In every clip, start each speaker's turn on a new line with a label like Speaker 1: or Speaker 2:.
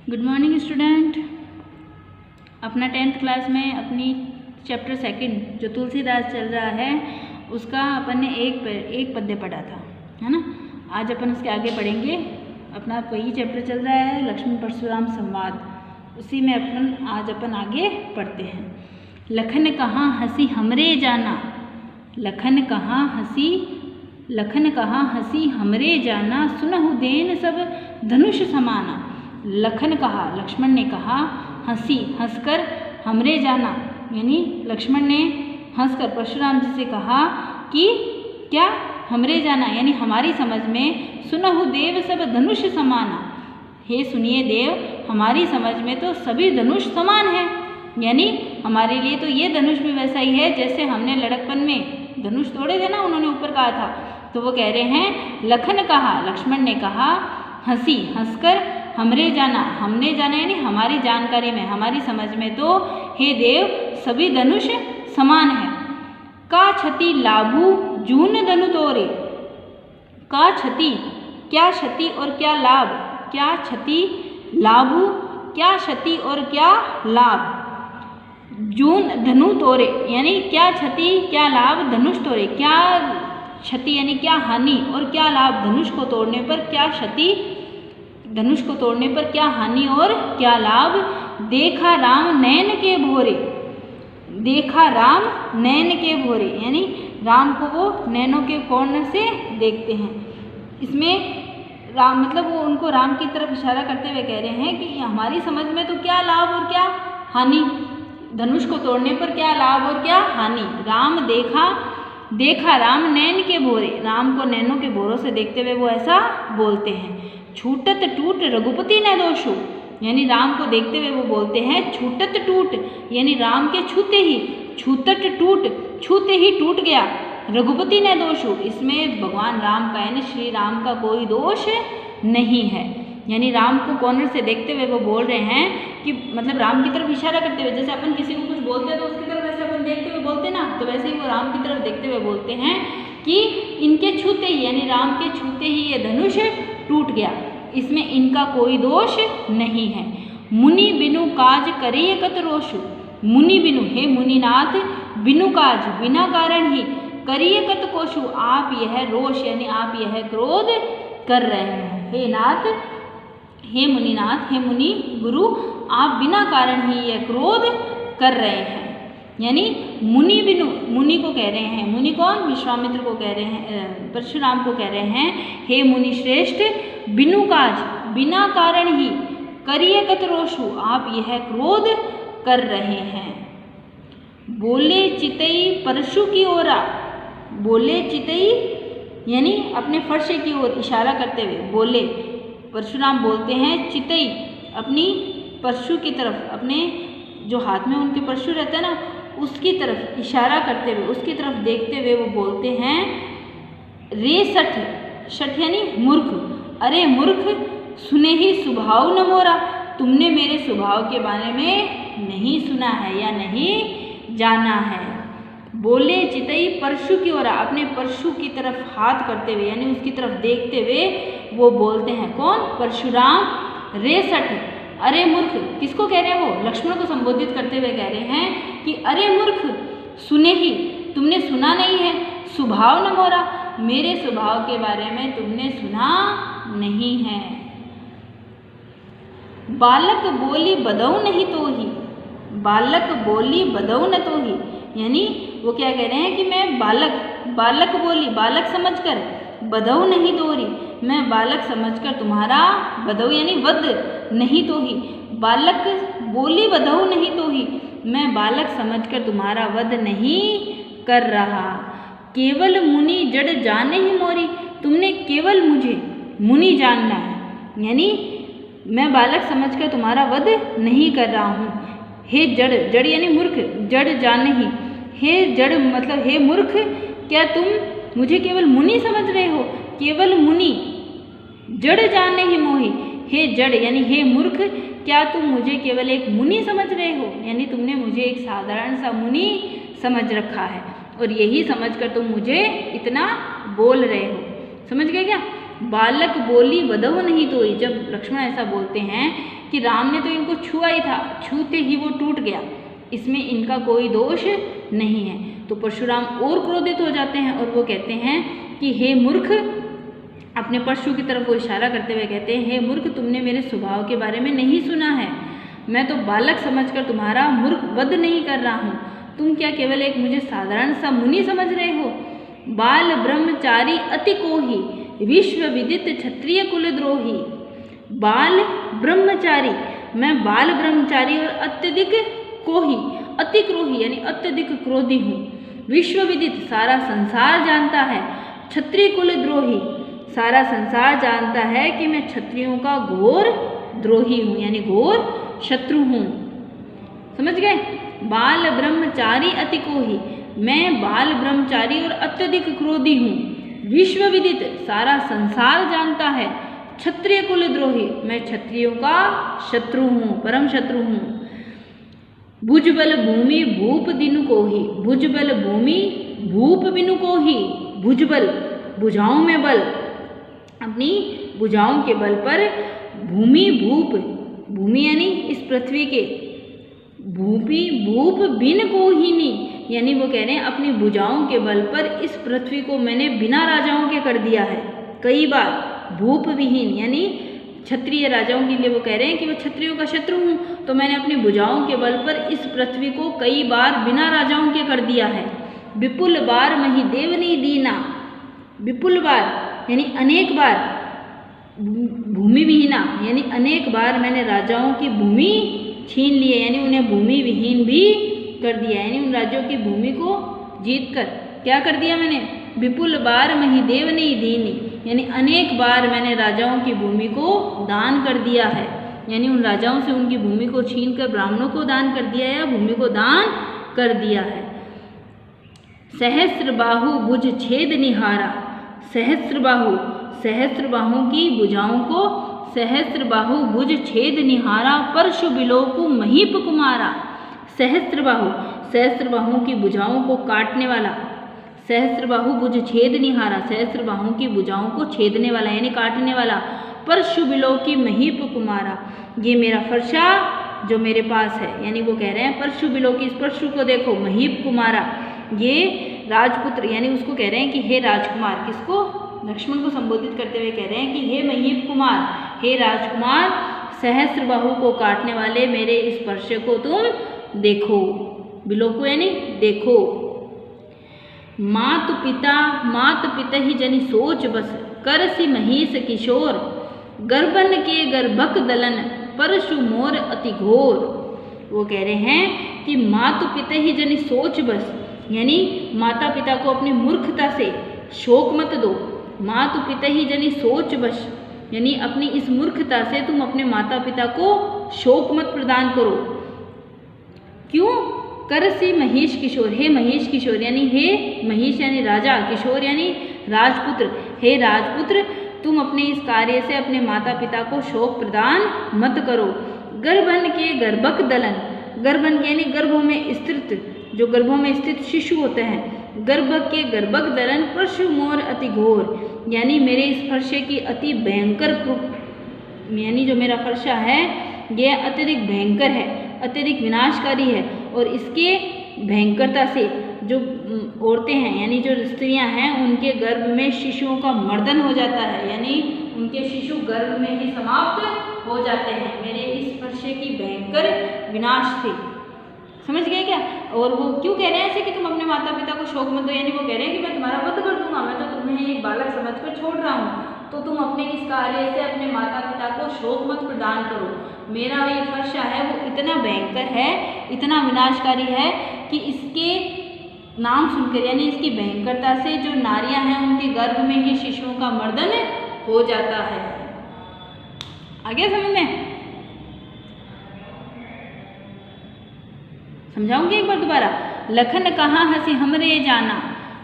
Speaker 1: Good morning student. अपना 10th class में अपनी चैप्टर 2 जो तुलसीदास चल रहा है उसका अपन ने एक पद्य पढ़ा था, है ना। आज अपन उसके आगे पढ़ेंगे। अपना वही चैप्टर चल रहा है लक्ष्मण परशुराम संवाद, उसी में आज अपन आगे पढ़ते हैं। लखन कहाँ हंसी हमरे जाना, लखन कहाँ हंसी हमरे जाना, सुनहु देन सब धनुष समाना। लखन कहा, लक्ष्मण ने कहा, हंसी हंसकर हमरे जाना, यानी लक्ष्मण ने हंसकर परशुराम जी से कहा कि क्या हमरे जाना, यानी हमारी समझ में। सुनहु देव सब धनुष समाना, हे सुनिए देव हमारी समझ में तो सभी धनुष समान है, यानी हमारे लिए तो ये धनुष भी वैसा ही है जैसे हमने लड़कपन में धनुष तोड़े थे ना, उन्होंने ऊपर कहा था। तो वो कह रहे हैं लखन कहा, लक्ष्मण ने कहा, हंसी हंसकर हमरे जाना, हमने जाना यानी हमारी जानकारी में, हमारी समझ में तो हे देव सभी धनुष समान है। का क्षति लाभू जून धनु तोरे, का क्षति, क्या क्षति और क्या लाभ, क्या क्षति लाभू, क्या क्षति और क्या लाभ, जून धनु तोरे यानी क्या क्षति क्या लाभ धनुष तोरे, क्या क्षति यानी क्या हानि और क्या लाभ, धनुष को तोड़ने पर क्या क्षति, धनुष को तोड़ने पर क्या हानि और क्या लाभ। देखा राम नैन के भोरे, देखा राम नैन के भोरे यानी राम को वो नैनों के कोण से देखते हैं। इसमें राम मतलब वो उनको राम की तरफ इशारा करते हुए कह रहे हैं कि हमारी समझ में तो क्या लाभ और क्या हानि, धनुष को तोड़ने पर क्या लाभ और क्या हानि। राम देखा राम नैन के भोरे, राम को नैनों के भोरों से देखते हुए वो ऐसा बोलते हैं। छूटत टूट रघुपति न दोषो, यानी राम को देखते हुए वो बोलते हैं छूटत टूट, यानी राम के छूते ही, छूटत टूट छूते ही टूट गया, रघुपति न दोषो, इसमें भगवान राम का यानी श्री राम का कोई दोष नहीं है। यानी राम को कॉर्नर से देखते हुए वो बोल रहे हैं कि मतलब राम की तरफ इशारा करते हुए, जैसे अपन किसी को कुछ बोलते हैं तो उसकी तरफ ऐसे अपन देखते हुए बोलते ना, तो वैसे ही वो राम की तरफ देखते हुए बोलते हैं कि इनके छूते ही यानी राम के छूते ही ये धनुष टूट गया, इसमें इनका कोई दोष नहीं है। मुनि बिनु काज करिए कत रोषु, मुनि बिनु हे मुनिनाथ, बिनु काज बिना कारण ही, करिए कत कोशु, आप यह रोष यानी आप यह क्रोध कर रहे हैं। हे नाथ, हे मुनिनाथ, हे मुनि गुरु, आप बिना कारण ही यह क्रोध कर रहे हैं। यानी मुनि बिनु, मुनि को कह रहे हैं, मुनि कौन, विश्वामित्र को कह रहे हैं, परशुराम को कह रहे हैं हे मुनि श्रेष्ठ, बिनु काज बिना कारण ही, करिए कत रोषु, आप यह क्रोध कर रहे हैं। बोले चितई परशु की ओरा, बोले चितई यानी अपने फर्शे की ओर इशारा करते हुए बोले, परशुराम बोलते हैं चितई अपनी परशु की तरफ, अपने जो हाथ में उनके परशु रहता है ना उसकी तरफ इशारा करते हुए, उसकी तरफ देखते हुए वो बोलते हैं रे सठ, सठ यानी मूर्ख, अरे मूर्ख सुने ही स्वभाव न मोरा, तुमने मेरे स्वभाव के बारे में नहीं सुना है या नहीं जाना है। बोले चितई परशु की ओर, अपने परशु की तरफ हाथ करते हुए यानी उसकी तरफ देखते हुए वो बोलते हैं कौन, परशुराम। रे सठ अरे मूर्ख, किसको कह रहे हैं वो, लक्ष्मण को संबोधित करते हुए कह रहे हैं कि अरे मूर्ख सुने ही, तुमने सुना नहीं है, स्वभाव न मोरा, मेरे स्वभाव के बारे में तुमने सुना नहीं है। बालक बोली बदऊ नहीं तो ही, बालक बोली बदऊ न तो ही, यानी वो क्या कह रहे हैं कि मैं बालक बोली, बालक समझकर, बदऊ नहीं तोरी, मैं बालक समझकर तुम्हारा, बदऊ यानी वध नहीं तो ही, बालक बोली बदऊ नहीं तो ही, मैं बालक समझकर तुम्हारा वध नहीं कर रहा। केवल मुनि जड़ जाने ही मोरी, तुमने केवल मुझे मुनि जानना है, यानी मैं बालक समझकर तुम्हारा वध नहीं कर रहा हूँ। हे जड़, जड़ यानी मूर्ख, जड़ जाने ही, हे जड़ मतलब हे मूर्ख, क्या तुम मुझे केवल मुनि समझ रहे हो, केवल मुनि, जड़ जाने ही मोही, हे जड़ यानी हे मूर्ख, क्या तुम मुझे केवल एक मुनि समझ रहे हो, यानी तुमने मुझे एक साधारण सा मुनि समझ रखा है और यही समझकर तुम मुझे इतना बोल रहे हो। समझ गए क्या, बालक बोली वधव नहीं तोई। जब लक्ष्मण ऐसा बोलते हैं कि राम ने तो इनको छुआ ही था, छूते ही वो टूट गया, इसमें इनका कोई दोष नहीं है। तो परशुराम और क्रोधित हो जाते हैं और वो कहते हैं कि हे मूर्ख, अपने परशु की तरफ वो इशारा करते हुए कहते हैं, हे मूर्ख, तुमने मेरे स्वभाव के बारे में नहीं सुना है। मैं तो बालक समझकर तुम्हारा मूर्ख वध नहीं कर रहा हूँ। तुम क्या केवल एक मुझे साधारण सा मुनि समझ रहे हो? बाल ब्रह्मचारी अति कोही, विश्व विदित क्षत्रिय कुलद्रोही। बाल ब्रह्मचारी, मैं बाल ब्रह्मचारी और अत्यधिक कोही, अति क्रोही यानी अत्यधिक क्रोधी हूँ। विश्व विदित, सारा संसार जानता है। क्षत्रिय कुलद्रोही, सारा संसार जानता है कि मैं क्षत्रियों का घोर द्रोही हूँ यानी घोर शत्रु हूँ। समझ गए? बाल ब्रह्मचारी अति कोही, मैं बाल ब्रह्मचारी और अत्यधिक क्रोधी हूँ। विश्व विदित, सारा संसार जानता है। क्षत्रिय कुलद्रोही, मैं क्षत्रियों का शत्रु हूँ, परम शत्रु हूँ। भुजबल भूमि भूप दिनु कोही, भुजबल भूमि भूप बिनु कोही। भुजबल, भुजाओं में बल, अपनी भुजाओं के बल पर। भूमि भूप, भूमि यानी इस पृथ्वी के। भूपी भूप बिन कोहिनी, यानी वो कह रहे हैं अपनी भुजाओं के बल पर इस पृथ्वी को मैंने बिना राजाओं के कर दिया है कई बार। भूप विहीन यानी क्षत्रिय राजाओं के लिए वो कह रहे हैं कि वो क्षत्रियों का शत्रु हूँ, तो मैंने अपनी भुजाओं के बल पर इस पृथ्वी को कई बार बिना राजाओं के कर दिया है। विपुल बार मही देवनी दीना, विपुल बार यानी अनेक बार। भूमि विहीना यानी अनेक बार मैंने राजाओं की भूमि छीन ली है, यानी उन्हें भूमि विहीन भी कर दिया, यानी उन राज्यों की भूमि को जीत कर क्या कर दिया मैंने? विपुल बार मही देवनी दीनी, यानी अनेक बार मैंने राजाओं की भूमि को दान कर दिया है, यानी उन राजाओं से उनकी भूमि को छीन कर ब्राह्मणों को दान कर दिया या भूमि को दान कर दिया है। सहस्र बाहु भुज छेद निहारा, सहस्र बाहु, सहस्र बाहों की भुजाओं को सहस्र बाहु भुज छेद निहारा, परशु बिलोकु महीप कुमारा। सहस्र बाहु, सहस्र बाहों की भुजाओं को काटने वाला। सहस्र बाहु भुज छेद निहारा, सहस्र बाहों की भुजाओं को छेदने वाला यानी काटने वाला। परशु बिलोकी महीप कुमारा, ये मेरा फरसा जो मेरे पास है, यानी वो कह रहे हैं परशु बिलोकी, इस परशु को देखो, महीप कुमारा, ये राजपुत्र, यानी उसको कह रहे हैं कि हे राजकुमार, किसको? लक्ष्मण को संबोधित करते हुए कह रहे हैं कि हे महीप कुमार, हे राजकुमार, सहस्र बाहु को काटने वाले मेरे इस परशे को तुम देखो। बिलोको यानी देखो। मातु पिता ही जनि सोच बस, करसी महीस किशोर, गर्भन के गर्भक दलन, परशु मोर अति घोर। वो कह रहे हैं कि मातु पिता ही जनि सोच बस, यानी माता पिता को अपनी मूर्खता से शोक मत दो। मातु पिता ही जनि सोच बस, यानी अपनी इस मूर्खता से तुम अपने माता पिता को शोक मत प्रदान करो। क्यों? करसी महेश किशोर, हे महेश किशोर, यानी हे महेश यानी राजा, किशोर यानी राजपुत्र, हे राजपुत्र, तुम अपने इस कार्य से अपने माता पिता को शोक प्रदान मत करो। गर्भन के गर्भक दलन, गर्भन के यानी गर्भों में स्थित, जो गर्भों में स्थित शिशु होते हैं, गर्भक के गर्भक दलन, परशु मोर अति घोर, यानी मेरे इस फरसे की अति भयंकर, यानी जो मेरा फरसा है यह अत्यधिक भयंकर है, अत्यधिक विनाशकारी है, और इसके भयंकरता से जो औरतें हैं यानी जो स्त्रियां हैं उनके गर्भ में शिशुओं का मर्दन हो जाता है, यानी उनके शिशु गर्भ में ही समाप्त हो जाते हैं मेरे इस फरसे की भयंकर विनाश से। समझ गए क्या? और वो क्यों कह रहे हैं ऐसे कि तुम अपने माता पिता को शोक मत दो, यानी वो कह रहे हैं कि मैं तुम्हारा वध कर दूंगा, मैं तो तुम्हें एक बालक समझकर छोड़ रहा हूँ, तो तुम अपने इस कार्य से अपने माता पिता को शोक मत प्रदान करो। मेरा ये फरसा है वो इतना भयंकर है, इतना विनाशकारी है कि इसके नाम सुनकर यानी इसकी भयंकरता से जो नारियां हैं उनके गर्भ में ही शिशुओं का मर्दन हो जाता है। आगे समझ में? समझाऊंगी एक बार दोबारा। लखन कहाँ हंसी हमरे जाना,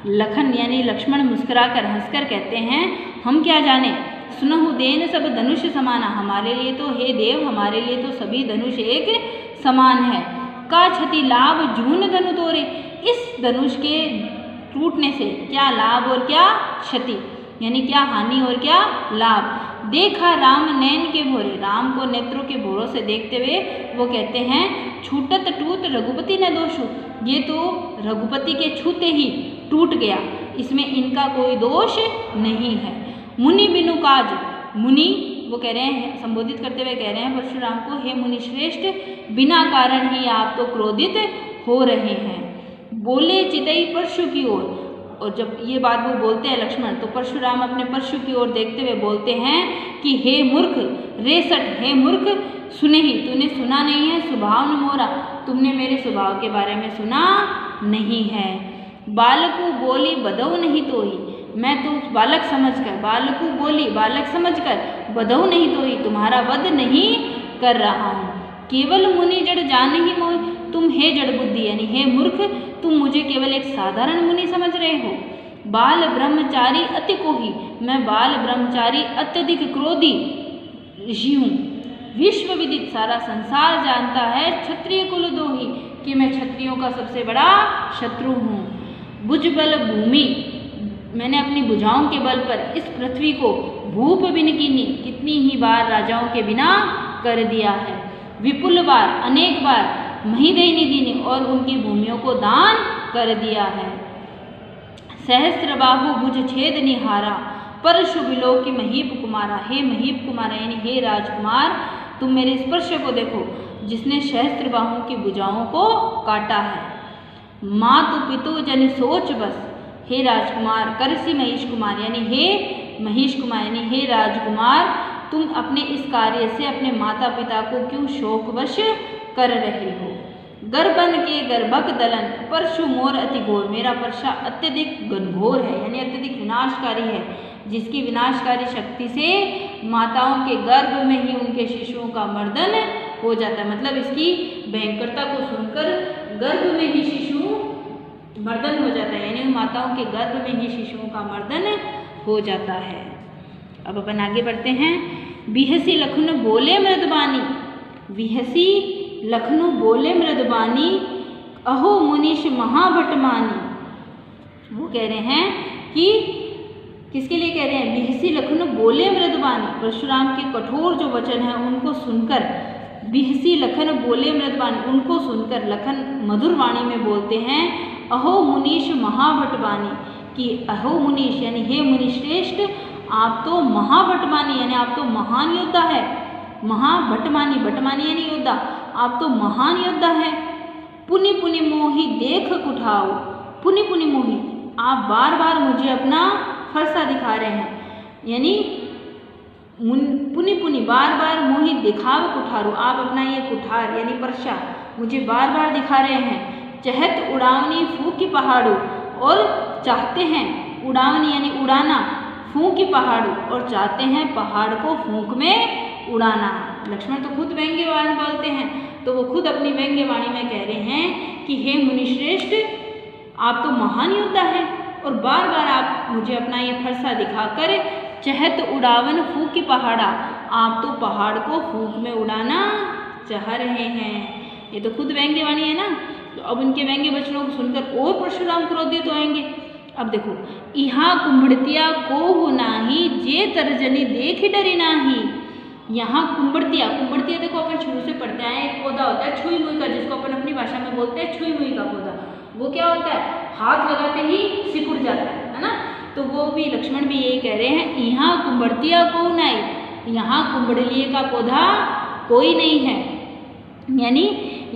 Speaker 1: लखन यानी लक्ष्मण मुस्कुराकर हंसकर कहते हैं हम क्या जाने, सुनहु देन सब धनुष समाना, हमारे लिए तो हे देव, हमारे लिए तो सभी धनुष एक समान है। का क्षति लाभ जून धनु तोरे, इस धनुष के टूटने से क्या लाभ और क्या क्षति, यानी क्या हानि और क्या लाभ। देखा राम नैन के भोरे, राम को नेत्रों के भोरों से देखते हुए वो कहते हैं छूटत टूट रघुपति न दोषु, ये तो रघुपति के छूते ही टूट गया, इसमें इनका कोई दोष नहीं है। मुनि बिनु काज, मुनि वो कह रहे हैं, संबोधित करते हुए कह रहे हैं परशुराम को, हे मुनि श्रेष्ठ बिना कारण ही आप तो क्रोधित हो रहे हैं। बोले चितई परशु की ओर, और जब ये बात वो बोलते हैं लक्ष्मण तो परशुराम अपने परशु की ओर देखते हुए बोलते हैं कि हे मूर्ख रेसठ, हे मूर्ख सुने ही, तूने सुना नहीं है स्वभाव न मोरा, तुमने मेरे स्वभाव के बारे में सुना नहीं है। बालकू बोली बदऊ नहीं तोही, मैं तो बालक समझकर, बालकू बोली बालक समझकर, बदऊ नहीं तोही तुम्हारा वध नहीं कर रहा हूँ। केवल मुनि जड़ जान ही मोह, तुम हे जड़ बुद्धि यानी हे मूर्ख, तुम मुझे केवल एक साधारण मुनि समझ रहे हो। बाल ब्रह्मचारी अति कोही, मैं बाल ब्रह्मचारी अत्यधिक क्रोधी ऋषि हूँ। विश्व विदित सारा संसार जानता है क्षत्रिय कुल दोही, कि मैं क्षत्रियों का सबसे बड़ा शत्रु हूँ। भुजबल भूमि, मैंने अपनी भुजाओं के बल पर इस पृथ्वी को भूप बिन कीनी, कितनी ही बार राजाओं के बिना कर दिया है। विपुल बार अनेक बार महीदेनी दीनी, और उनकी भूमियों को दान कर दिया है। सहस्त्र बाहु भुज छेद निहारा, परशु बिलो की महीप कुमारा, हे महीप कुमारा यानी हे राजकुमार, तुम मेरे स्पर्श को देखो जिसने सहस्त्र बाहु की भुजाओं को काटा है। मातु पितु जन सोच बस, हे राजकुमार करसी महिष कुमार यानी हे महिष कुमार यानी हे राजकुमार, तुम अपने इस कार्य से अपने माता पिता को क्यों शोकवश कर रहे हो। गर्भन के गर्भक दलन, परशु मोर अति घोर, मेरा परशा अत्यधिक घनघोर है यानी अत्यधिक विनाशकारी है, जिसकी विनाशकारी शक्ति से माताओं के गर्भ में ही उनके शिशुओं का मर्दन हो जाता है। मतलब इसकी भयंकरता को सुनकर गर्भ में ही शिशु मर्दन हो जाता है, यानी माताओं के गर्भ में ही शिशुओं का मर्दन हो जाता है। अब अपन आगे बढ़ते हैं। बिहसी लखनु बोले मृदबानी, बिहसी लखनु बोले मृदबानी, अहो मुनीश महाभटमानी। वो कह रहे हैं कि किसके लिए कह रहे हैं, बिहसी लखनु बोले मृदबानी, परशुराम के कठोर जो वचन है उनको सुनकर, बिहसी लखन बोले मृदबानी, उनको सुनकर लखन मधुर वाणी में बोलते हैं अहो मुनीश महाभटबानी, कि अहो मुनीश यानी हे मुनि श्रेष्ठ, आप तो महाभटमानी यानी आप तो महान योद्धा है। महाभटमानी, भटमानी यानी योद्धा, आप तो महान योद्धा है। पुनि पुनि मोही देख कुठाओ, पुनि पुनि मोही, आप बार बार मुझे अपना फरसा दिखा रहे हैं, यानी पुनि पुनि बार बार मोही दिखाव कुठारो, आप अपना ये कुठार यानी परसा मुझे बार बार दिखा रहे हैं। चहत उड़ावनी फूकी पहाड़ों, और चाहते हैं उड़ावनी यानी उड़ाना, फूकी पहाड़ों, और चाहते हैं पहाड़ को फूंक में उड़ाना। लक्ष्मण तो खुद व्यंग्यवाणी बोलते हैं, तो वो खुद अपनी व्यंग्यवाणी में कह रहे हैं कि हे मुनिश्रेष्ठ, आप तो महान योद्धा हैं और बार बार आप मुझे अपना ये फरसा दिखाकर चहत उड़ावन फूकी पहाड़ा, आप तो पहाड़ को फूंक में उड़ाना चाह रहे हैं। ये तो खुद व्यंग्यवाणी है ना, तो अब उनके व्यंग्य वचनों को सुनकर और परशुराम क्रोधित होंगे। अब देखो, यहाँ कुंभड़तिया को हो नाही, जे तर्जनी देख डरी नाही। यहाँ कुंभड़तिया, कुंभड़तिया देखो अपन शुरू से पढ़ते आए, एक पौधा होता है छुई मुई का, जिसको अपन अपनी भाषा में बोलते हैं छुई मुई का पौधा। वो क्या होता है, हाथ लगाते ही सिकुड़ जाता है ना। तो वो भी लक्ष्मण भी यही कह रहे हैं, यहाँ कुंभड़तिया को नहीं, यहाँ कुंभड़लिए का पौधा कोई नहीं है, यानी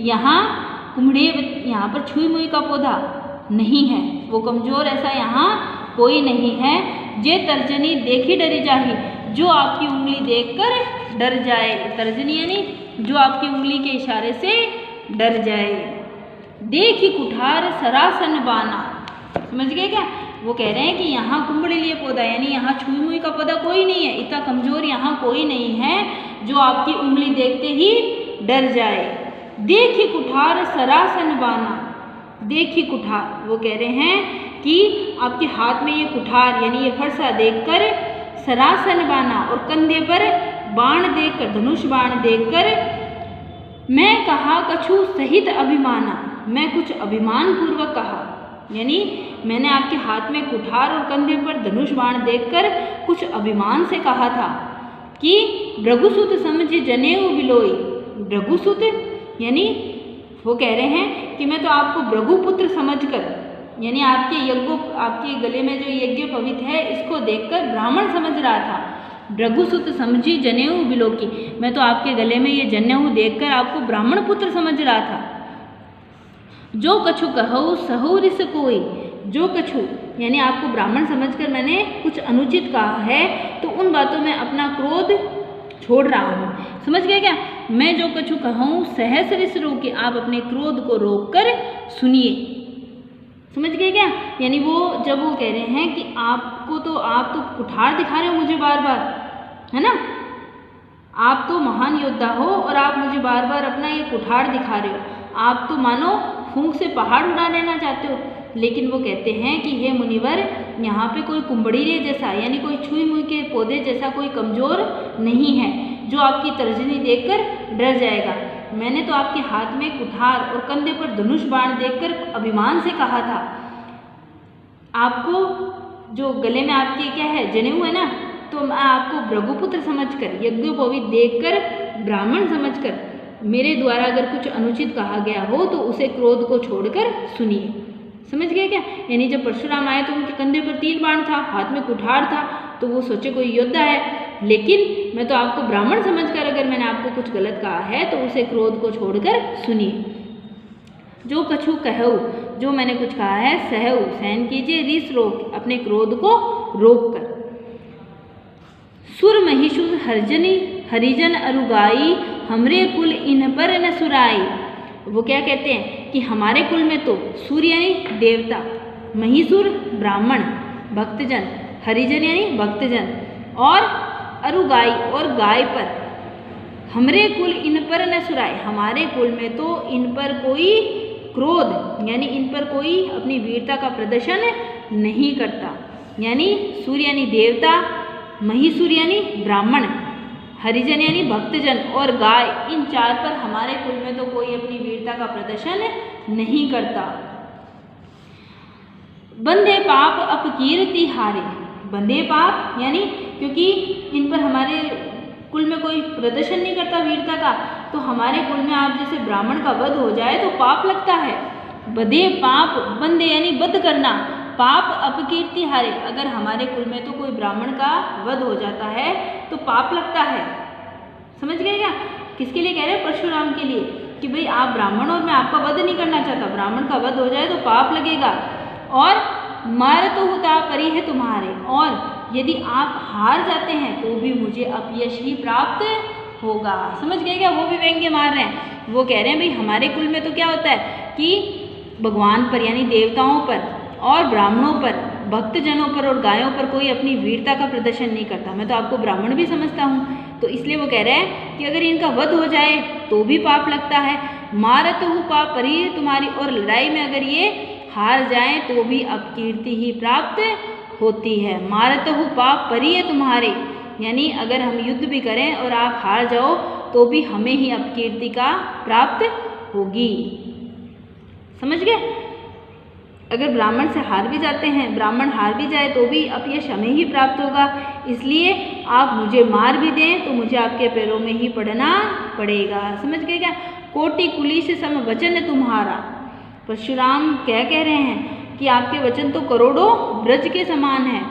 Speaker 1: यहाँ कुंभड़िए, यहाँ पर छुई मुई का पौधा नहीं है, वो कमजोर ऐसा यहाँ कोई नहीं है। जे तर्जनी देखी डरी जाही, जो आपकी उंगली देखकर डर जाए। तर्जनी यानी जो आपकी उंगली के इशारे से डर जाए। देखी कुठार सरासन बाना, समझ गए क्या। वो कह रहे हैं कि यहाँ कुंभड़लिए पौधा यानी यहाँ छुई मुई का पौधा कोई नहीं है, इतना कमजोर यहाँ कोई नहीं है जो आपकी उंगली देखते ही डर जाए। देखी कुठार सरासन बाना, देखी कुठार, वो कह रहे हैं कि आपके हाथ में ये कुठार यानी ये फरसा देखकर, सरासन बाना और कंधे पर बाण देखकर, धनुष बाण देखकर, मैं कहा कछु सहित अभिमाना, मैं कुछ अभिमान पूर्वक कहा, यानी मैंने आपके हाथ में कुठार और कंधे पर धनुष बाण देखकर कुछ अभिमान से कहा था कि भृगुसुत समझ जनेऊ बिलोई। भृगुसुत यानी वो कह रहे हैं कि मैं तो आपको भृगुपुत्र समझकर, यानी आपके गले में जो यज्ञ पवित है इसको देखकर ब्राह्मण समझ रहा था। भृगुसुत समझी जनेऊ बिलो की, मैं तो आपके गले में ये जनेऊ देखकर आपको ब्राह्मण पुत्र समझ रहा था। जो कछु कहूँ सहु रिस कोई, जो कछु यानी आपको ब्राह्मण समझकर मैंने कुछ अनुचित कहा है तो उन बातों में अपना क्रोध छोड़ रहा हूँ। समझ गए क्या? मैं जो कछु कहूँ सहस रिस रोके, आप अपने क्रोध को रोक कर सुनिए। समझ गए क्या? यानी जब वो कह रहे हैं कि आप तो कुठार दिखा रहे हो मुझे बार बार, है ना, आप तो महान योद्धा हो और आप मुझे बार बार अपना ये कुठार दिखा रहे हो, आप तो मानो फूंक से पहाड़ उड़ा लेना चाहते हो। लेकिन वो कहते हैं कि हे मुनिवर, यहाँ पे कोई कुंबड़ीरे जैसा यानी कोई छुई मुई के पौधे जैसा कोई कमजोर नहीं है जो आपकी तर्जनी देखकर डर जाएगा। मैंने तो आपके हाथ में कुठार और कंधे पर धनुष बाण देखकर अभिमान से कहा था। आपको जो गले में आपके क्या है जनेऊ है ना, तो मैं आपको भृगुपुत्र समझकर, यज्ञोपवीत देखकर, ब्राह्मण समझकर मेरे द्वारा अगर कुछ अनुचित कहा गया हो तो उसे क्रोध को छोड़कर सुनिए। समझ गए क्या? यानी जब परशुराम आए तो उनके कंधे पर तीर बाण था, हाथ में कुठार था, तो वो सोचे कोई योद्धा है। लेकिन मैं तो आपको ब्राह्मण समझकर अगर मैंने आपको कुछ गलत कहा है तो उसे क्रोध को छोड़कर सुनिए। जो कछु कहू, जो मैंने कुछ कहा है सहु सहन कीजिए, रिस रोक अपने क्रोध को रोक कर। सुर महिषुर हरिजन अरुगाई, हमरे कुल इन पर न सुराई। वो क्या कहते हैं कि हमारे कुल में तो सूर्य यानी देवता, महिषुर ब्राह्मण, भक्तजन, हरिजन यानी भक्तजन, और अरुगाई और गाय पर, हमरे कुल इन पर न सुराय, हमारे कुल में तो इन पर कोई क्रोध यानी इन पर कोई अपनी वीरता का प्रदर्शन नहीं करता। यानी सूर्य यानी देवता, महिषुर यानी ब्राह्मण, हरिजन यानी भक्तजन और गाय, इन चार पर हमारे कुल में तो कोई अपनी वीरता का प्रदर्शन नहीं करता। बंधे पाप अपकीर्ति हारे, बंधे पाप यानी क्योंकि इन पर हमारे कुल में कोई प्रदर्शन नहीं करता वीरता का, तो हमारे कुल में आप जैसे ब्राह्मण का वध हो जाए तो पाप लगता है। बधे पाप, बंधे यानी वध करना, पाप अपकीर्ति हारे, अगर हमारे कुल में तो कोई ब्राह्मण का वध हो जाता है तो पाप लगता है। समझ गए क्या? किसके लिए कह रहे हैं? परशुराम के लिए, कि भाई आप ब्राह्मण और मैं आपका वध नहीं करना चाहता, ब्राह्मण का वध हो जाए तो पाप लगेगा। और मार तो होता परी है तुम्हारे, और यदि आप हार जाते हैं तो भी मुझे अपयश ही प्राप्त होगा। समझ गए क्या? वो भी व्यंग्य मार रहे हैं। वो कह रहे हैं भाई हमारे कुल में तो क्या होता है कि भगवान पर यानी देवताओं पर और ब्राह्मणों पर, भक्तजनों पर और गायों पर कोई अपनी वीरता का प्रदर्शन नहीं करता। मैं तो आपको ब्राह्मण भी समझता हूँ, तो इसलिए वो कह रहे हैं कि अगर इनका वध हो जाए तो भी पाप लगता है। मारत हूँ पाप परी तुम्हारी, और लड़ाई में अगर ये हार जाए तो भी अपकीर्ति ही प्राप्त होती है। मारत हूँ पाप परी है तुम्हारे, यानी अगर हम युद्ध भी करें और आप हार जाओ तो भी हमें ही अपकीर्ति का प्राप्त होगी। समझ गए? अगर ब्राह्मण से हार भी जाते हैं, ब्राह्मण हार भी जाए तो भी अपयश हमें ही प्राप्त होगा। इसलिए आप मुझे मार भी दें तो मुझे आपके पैरों में ही पड़ना पड़ेगा। समझ गए क्या? कोटि कुलीस सम वचन तुम्हारा, परशुराम क्या कह रहे हैं कि आपके वचन तो करोड़ों ब्रज के समान है।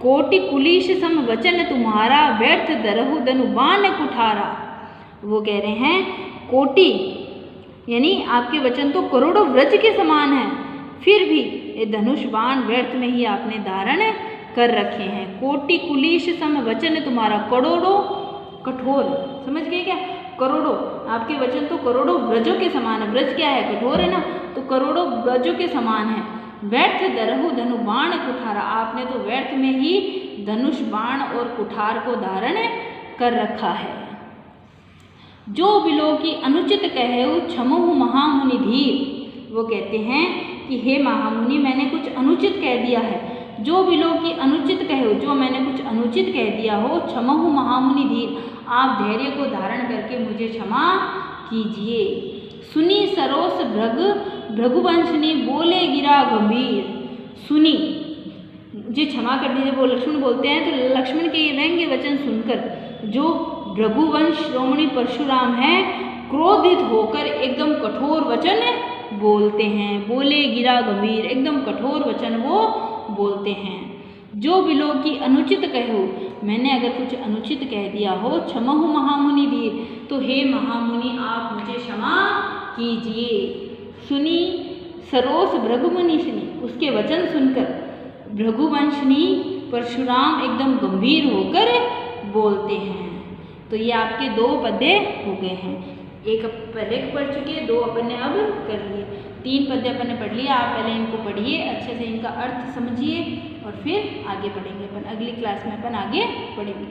Speaker 1: कोटि कुलीस सम वचन तुम्हारा, व्यर्थ दरहु धनु बाण कुठारा। वो कह रहे हैं कोटि यानी आपके वचन तो करोड़ों व्रज के समान है, फिर भी ये धनुष बाण व्यर्थ में ही आपने धारण कर रखे हैं। कोटि कुलीश सम वचन तुम्हारा, करोड़ों कठोर। समझ गए क्या? करोड़ों, आपके वचन तो करोड़ों व्रजों के समान है। व्रज क्या है? कठोर है ना, तो करोड़ों व्रजों के समान है। व्यर्थ दरहु धनु बाण कुठारा, आपने तो व्यर्थ में ही धनुष बाण और कुठार को धारण कर रखा है। जो बिलो की अनुचित कहेउ क्षमहु महामुनि धीर। वो कहते हैं कि हे महामुनि, मैंने कुछ अनुचित कह दिया है। जो बिलो की अनुचित कहो, जो मैंने कुछ अनुचित कह दिया हो, क्षमहु महामुनि धीर, आप धैर्य को धारण करके मुझे क्षमा कीजिए। सुनी सरोस भृग भृगुवंशनी बोले गिरा गंभीर। सुनी, मुझे क्षमा कर दीजिए, वो लक्ष्मण बोलते हैं। तो लक्ष्मण के ये व्यंग्य वचन सुनकर जो भृगुवंश शिरोमणि परशुराम हैं क्रोधित होकर एकदम कठोर वचन बोलते हैं। बोले गिरा गंभीर, एकदम कठोर वचन वो बोलते हैं। जो बिलो की अनुचित कहो, मैंने अगर कुछ अनुचित कह दिया हो, क्षमहु महामुनि वीर, तो हे महामुनि आप मुझे क्षमा कीजिए। सुनी सरोस भृगुमुनिशनी, उसके वचन सुनकर भृगुवंशनी परशुराम एकदम गंभीर होकर बोलते हैं। तो ये आपके 2 पद्य हो गए हैं। एक पहले पढ़ चुके, 2 अपन ने अब कर लिए, 3 पद्य अपन ने पढ़ लिया। आप पहले इनको पढ़िए, अच्छे से इनका अर्थ समझिए और फिर आगे पढ़ेंगे अपन। अगली क्लास में अपन आगे पढ़ेंगे।